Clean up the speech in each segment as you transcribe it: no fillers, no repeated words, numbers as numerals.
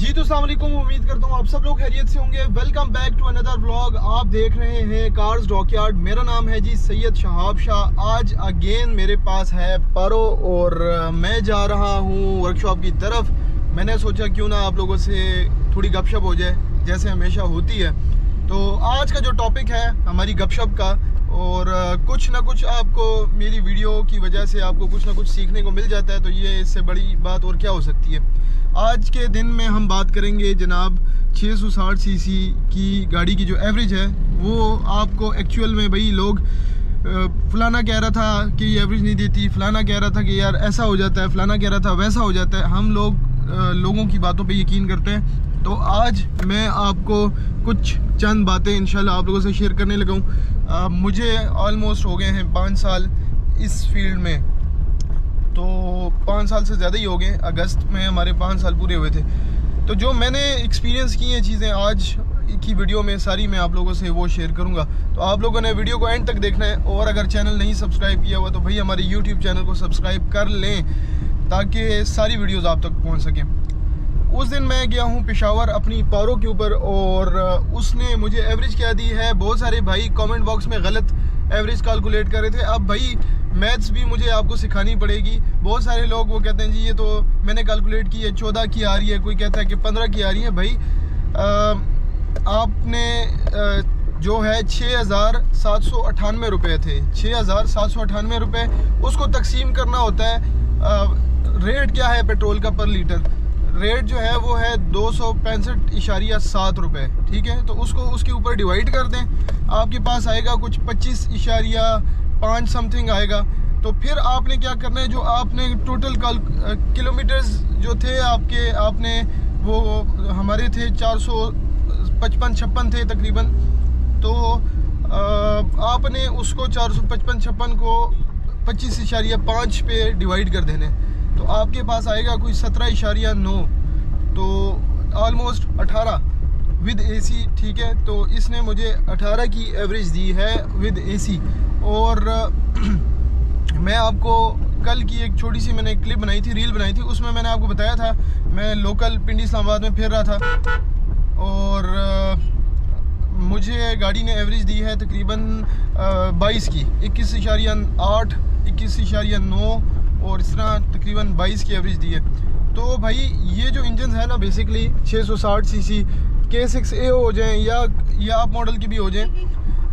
जी तो अस्सलाम वालेकुम। उम्मीद करता हूँ आप सब लोग खैरियत से होंगे। Welcome back to another vlog. आप देख रहे हैं कार्स डॉकयार्ड। मेरा नाम है जी सैयद शहाब शाह। आज अगेन मेरे पास है पारो और मैं जा रहा हूँ वर्कशॉप की तरफ। मैंने सोचा क्यों ना आप लोगों से थोड़ी गपशप हो जाए जैसे हमेशा होती है। तो आज का जो टॉपिक है हमारी गपशप का, और कुछ ना कुछ आपको मेरी वीडियो की वजह से आपको कुछ ना कुछ सीखने को मिल जाता है, तो ये इससे बड़ी बात और क्या हो सकती है। आज के दिन में हम बात करेंगे जनाब 660 सीसी की गाड़ी की जो एवरेज है वो आपको एक्चुअल में भाई लोग फलाना कह रहा था कि ये एवरेज नहीं देती, फलाना कह रहा था कि यार ऐसा हो जाता है, फलाना कह रहा था वैसा हो जाता है। हम लोग लोगों की बातों पे यकीन करते हैं। तो आज मैं आपको कुछ चंद बातें इंशाल्लाह आप लोगों से शेयर करने लगा हूँ। मुझे ऑलमोस्ट हो गए हैं 5 साल इस फील्ड में, तो 5 साल से ज़्यादा ही हो गए। अगस्त में हमारे 5 साल पूरे हुए थे। तो जो मैंने एक्सपीरियंस की हैं चीज़ें आज की वीडियो में सारी मैं आप लोगों से वो शेयर करूंगा। तो आप लोगों ने वीडियो को एंड तक देखना है, और अगर चैनल नहीं सब्सक्राइब किया हुआ तो भाई हमारे यूट्यूब चैनल को सब्सक्राइब कर लें ताकि सारी वीडियोज़ आप तक पहुँच सकें। उस दिन मैं गया हूँ पेशावर अपनी पारो के ऊपर, और उसने मुझे एवरेज क्या दी है। बहुत सारे भाई कमेंट बॉक्स में गलत एवरेज कैलकुलेट कर रहे थे। अब भाई मैथ्स भी मुझे आपको सिखानी पड़ेगी। बहुत सारे लोग वो कहते हैं जी ये तो मैंने कैलकुलेट की है 14 की आ रही है, कोई कहता है कि 15 की आ रही है। भाई आपने जो है 6,798 रुपये थे, 6,798 रुपये, उसको तकसीम करना होता है। रेट क्या है पेट्रोल का पर लीटर? रेट जो है वो है 265.7 रुपये, ठीक है। तो उसको उसके ऊपर डिवाइड कर दें, आपके पास आएगा कुछ 25.5 समथिंग आएगा। तो फिर आपने क्या करना है, जो आपने टोटल किलोमीटर्स जो थे आपके, आपने वो हमारे थे 455-56 थे तकरीबन। तो आपने उसको 455-56 को 25.5 पे डिवाइड कर देने, तो आपके पास आएगा कोई 17.9, तो ऑलमोस्ट 18 विद एसी, ठीक है। तो इसने मुझे 18 की एवरेज दी है विद एसी। और मैं आपको कल की एक छोटी सी मैंने क्लिप बनाई थी, रील बनाई थी, उसमें मैंने आपको बताया था मैं लोकल पिंडी इस्लामाबाद में फिर रहा था, और मुझे गाड़ी ने एवरेज दी है तकरीबन 22 की, 21.8, 21.9 और इस तरह तकरीबन 22 की एवरेज दी है। तो भाई ये जो इंजन है ना, बेसिकली 660 सीसी K6A हो जाएं या आप मॉडल की भी हो जाएं,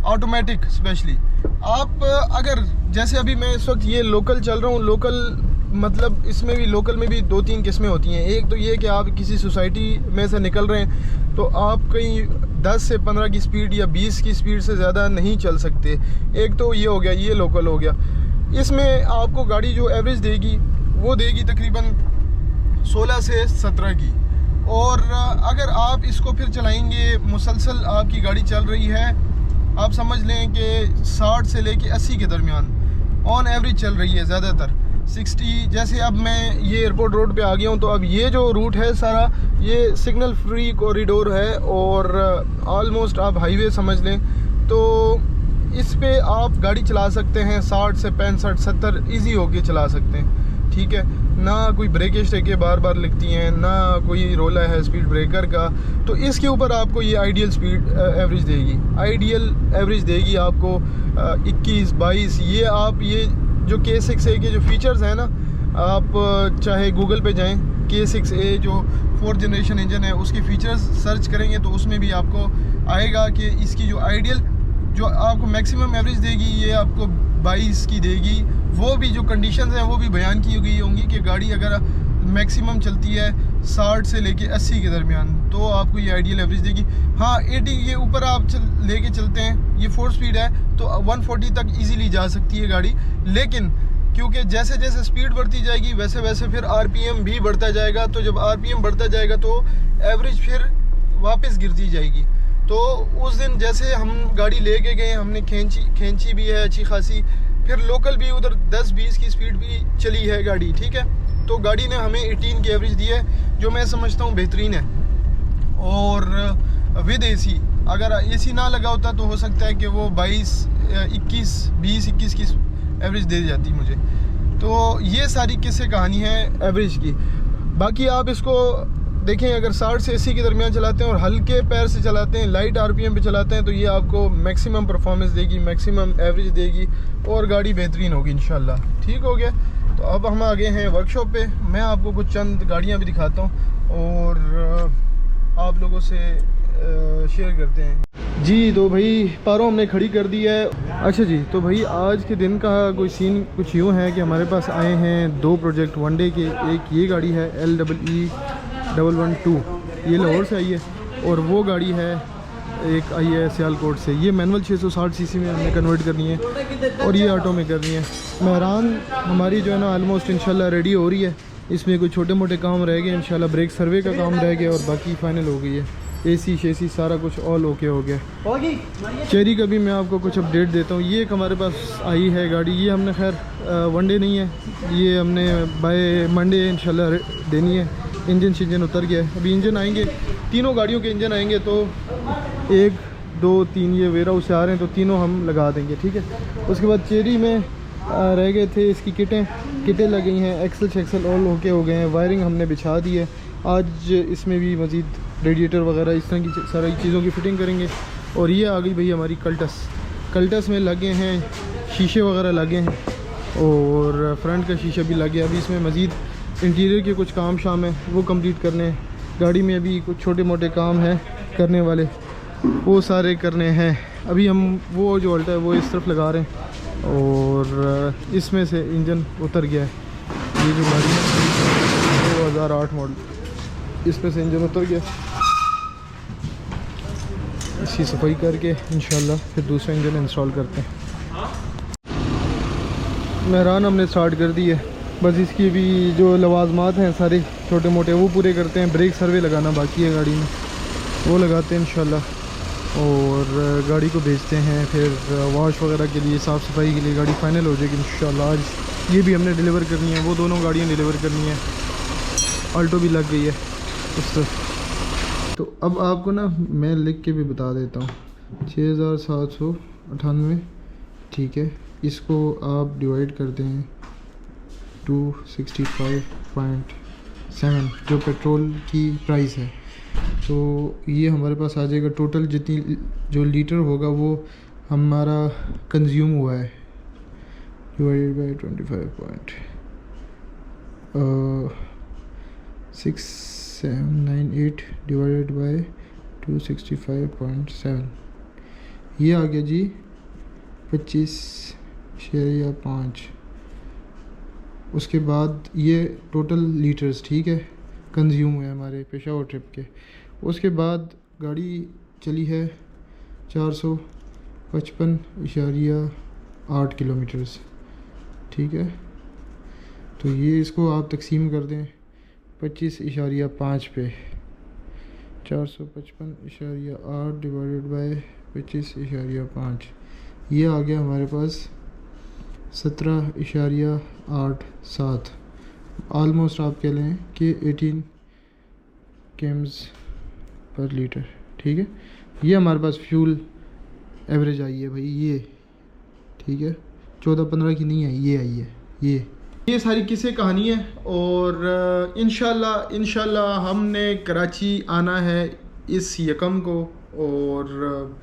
ऑटोमेटिक स्पेशली, आप अगर जैसे अभी मैं इस वक्त ये लोकल चल रहा हूँ, लोकल मतलब इसमें भी लोकल में भी 2-3 किस्में होती हैं। एक तो ये कि आप किसी सोसाइटी में से निकल रहे हैं तो आप कहीं 10 से 15 की स्पीड या 20 की स्पीड से ज़्यादा नहीं चल सकते। एक तो ये हो गया, ये लोकल हो गया। इसमें आपको गाड़ी जो एवरेज देगी वो देगी तकरीबन 16 से 17 की। और अगर आप इसको फिर चलाएंगे, मुसलसल आपकी गाड़ी चल रही है, आप समझ लें कि 60 से लेके 80 के दरमियान ऑन एवरेज चल रही है, ज़्यादातर 60। जैसे अब मैं ये एयरपोर्ट रोड पे आ गया हूँ, तो अब ये जो रूट है सारा ये सिग्नल फ्री कॉरिडोर है, और ऑलमोस्ट आप हाईवे समझ लें। तो इस पे आप गाड़ी चला सकते हैं 60 से 65-70 ईजी होके चला सकते हैं, ठीक है। ना कोई ब्रेकें स्टेकें बार बार लगती हैं, ना कोई रोला है स्पीड ब्रेकर का। तो इसके ऊपर आपको ये आइडियल स्पीड एवरेज देगी, आइडियल एवरेज देगी आपको 21-22। ये आप ये जो K6A के जो फीचर्स हैं ना, आप चाहे गूगल पे जाएं, K6A जो 4th जनरेशन इंजन है उसके फीचर्स सर्च करेंगे तो उसमें भी आपको आएगा कि इसकी जो आइडियल जो आपको मैक्सिमम एवरेज देगी ये आपको 22 की देगी। वो भी जो कंडीशंस हैं वो भी बयान की गई होंगी कि गाड़ी अगर मैक्सिमम चलती है 60 से लेके 80 के दरमियान तो आपको ये आइडियल एवरेज देगी। हाँ 80 के ऊपर आप लेके चलते हैं, ये 4 स्पीड है तो 140 तक इजीली जा सकती है गाड़ी। लेकिन क्योंकि जैसे जैसे स्पीड बढ़ती जाएगी वैसे वैसे फिर आरपीएम भी बढ़ता जाएगा, तो जब आरपीएम बढ़ता जाएगा तो एवरेज फिर वापस गिरती जाएगी। तो उस दिन जैसे हम गाड़ी लेके गए, हमने खींची भी है अच्छी खासी, फिर लोकल भी उधर 10-20 की स्पीड भी चली है गाड़ी, ठीक है। तो गाड़ी ने हमें 18 की एवरेज दी है, जो मैं समझता हूँ बेहतरीन है। और विद एसी, अगर एसी ना लगा होता तो हो सकता है कि वो 20-21 की एवरेज दे जाती मुझे। तो ये सारी किस्से कहानी है एवरेज की। बाकी आप इसको देखें अगर 60 से 80 के दरमियान चलाते हैं और हल्के पैर से चलाते हैं, लाइट आरपीएम पे चलाते हैं, तो ये आपको मैक्सिमम परफॉर्मेंस देगी, मैक्सिमम एवरेज देगी और गाड़ी बेहतरीन होगी इंशाल्लाह। ठीक हो गया। तो अब हम आ गए हैं वर्कशॉप पे। मैं आपको कुछ चंद गाड़ियाँ भी दिखाता हूँ और आप लोगों से शेयर करते हैं जी। तो भाई पारो हमने खड़ी कर दी है। अच्छा जी, तो भाई आज के दिन का कोई सीन कुछ यूँ है कि हमारे पास आए हैं 2 प्रोजेक्ट वनडे के। एक ये गाड़ी है LEE112, ये लाहौर से आई है, और वो गाड़ी है एक आई है सियालकोट से। ये मैनुअल 660 सीसी में हमने कन्वर्ट करनी है और ये ऑटो में करनी है। मेहरान हमारी जो है ना ऑलमोस्ट इंशाल्लाह रेडी हो रही है। इसमें कुछ छोटे मोटे काम रह गए इंशाल्लाह, ब्रेक सर्वे का काम रह गया और बाकी फाइनल हो गई है। AC शेसी सारा कुछ ऑल ओके हो गया। चेरी का भी मैं आपको कुछ अपडेट देता हूँ। ये एक हमारे पास आई है गाड़ी, ये हमने खैर वनडे नहीं है, ये हमने बाय मंडे इंशाल्लाह देनी है। इंजन उतर गया है, अभी इंजन आएंगे, तीनों गाड़ियों के इंजन आएंगे, तो 1 2 3 ये वेरा हाउस से आ रहे हैं, तो तीनों हम लगा देंगे। ठीक है। उसके बाद चेरी में रह गए थे इसकी किटें लग गई हैं, एक्सल ऑल ओके हो गए हैं, वायरिंग हमने बिछा दी है। आज इसमें भी मज़ीद रेडिएटर वगैरह इस तरह की सारी चीज़ों की फ़िटिंग करेंगे। और ये आ गई भाई हमारी कल्टस में लगे हैं, शीशे वगैरह लगे हैं और फ्रंट का शीशा भी लग गया। अभी इसमें मज़ीद इंटीरियर के कुछ काम शाम है, वो कंप्लीट करने हैं। गाड़ी में अभी कुछ छोटे मोटे काम हैं करने वाले, वो सारे करने हैं। अभी हम वो जो अल्टा है वो इस तरफ लगा रहे हैं और इसमें से इंजन उतर गया है। ये जो गाड़ी है 2008 मॉडल, इसमें से इंजन उतर गया। इसकी सफाई करके इंशाल्लाह फिर दूसरा इंजन इंस्टॉल करते हैं। मेहरान हमने स्टार्ट कर दी है, बस इसकी भी जो लवाजमात हैं सारे छोटे मोटे वो पूरे करते हैं। ब्रेक सर्वे लगाना बाकी है गाड़ी में, वो लगाते हैं इंशाल्लाह और गाड़ी को भेजते हैं। फिर वॉश वगैरह के लिए, साफ़ सफाई के लिए गाड़ी फाइनल हो जाएगी इंशाल्लाह। आज ये भी हमने डिलीवर करनी है, वो दोनों गाड़ियाँ डिलीवर करनी है। ऑल्टो भी लग गई है उस तरफ। तो अब आपको ना मैं लिख के भी बता देता हूँ, 6798, ठीक है। इसको आप डिवाइड करते हैं 265.7 जो पेट्रोल की प्राइस है, तो ये हमारे पास आ जाएगा। टोटल जितनी जो लीटर होगा वो हमारा कंज्यूम हुआ है, डिवाइडेड बाय 25.6798 डिवाइडेड बाय 265.7, ये आ गया जी 25.5। उसके बाद ये टोटल लीटर्स, ठीक है, कंज्यूम हुए हमारे पेशावर ट्रिप के। उसके बाद गाड़ी चली है 455.8 किलोमीटर्स, ठीक है। तो ये इसको आप तकसीम कर दें 25.5 पे, 455.8 डिवाइडेड बाय 25.5, ये आ गया हमारे पास 17.87। आलमोस्ट आप कह लें कि 18 केम्स पर लीटर, ठीक है। ये हमारे पास फ्यूल एवरेज आई है भाई, ये ठीक है, 14-15 की नहीं आई, ये आई है। ये सारी किस्से कहानी है और इंशाल्लाह हमने कराची आना है इस यकम को और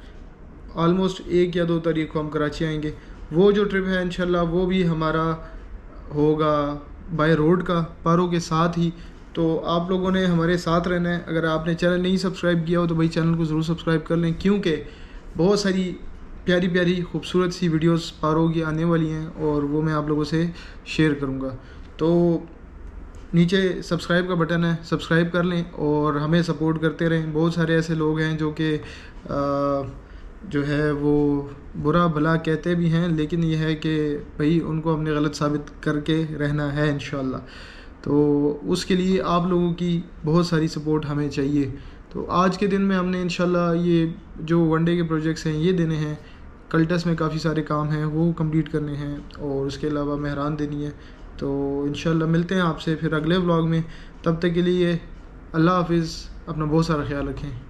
ऑलमोस्ट 1 या 2 तारीख को हम कराची आएंगे। वो जो ट्रिप है इंशाल्लाह वो भी हमारा होगा बाय रोड का, पारो के साथ ही। तो आप लोगों ने हमारे साथ रहना है। अगर आपने चैनल नहीं सब्सक्राइब किया हो तो भाई चैनल को ज़रूर सब्सक्राइब कर लें, क्योंकि बहुत सारी प्यारी प्यारी खूबसूरत सी वीडियोस पारो की आने वाली हैं और वो मैं आप लोगों से शेयर करूँगा। तो नीचे सब्सक्राइब का बटन है, सब्सक्राइब कर लें और हमें सपोर्ट करते रहें। बहुत सारे ऐसे लोग हैं जो कि जो है वो बुरा भला कहते भी हैं, लेकिन यह है कि भाई उनको हमने गलत साबित करके रहना है इंशाल्लाह। तो उसके लिए आप लोगों की बहुत सारी सपोर्ट हमें चाहिए। तो आज के दिन में हमने इंशाल्लाह ये जो वनडे के प्रोजेक्ट्स हैं ये देने हैं। कल्टस में काफ़ी सारे काम हैं वो कंप्लीट करने हैं और उसके अलावा मेहरान देनी है। तो इंशाल्लाह मिलते हैं आपसे फिर अगले व्लॉग में। तब तक के लिए अल्लाह हाफिज़, अपना बहुत सारा ख्याल रखें।